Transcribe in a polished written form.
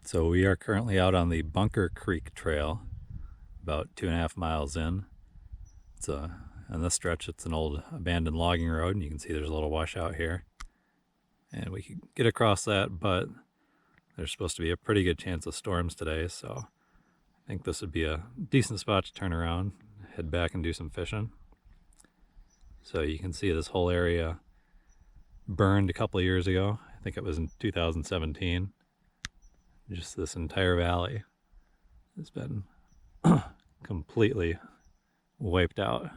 So we are currently out on the Bunker Creek Trail, about 2.5 miles in. On this stretch, it's an old abandoned logging road, and you can see there's a little washout here. And we could get across that, but there's supposed to be a pretty good chance of storms today, so I think this would be a decent spot to turn around, head back and do some fishing. So you can see this whole area burned a couple of years ago. I think it was in 2017. Just this entire valley has been completely wiped out.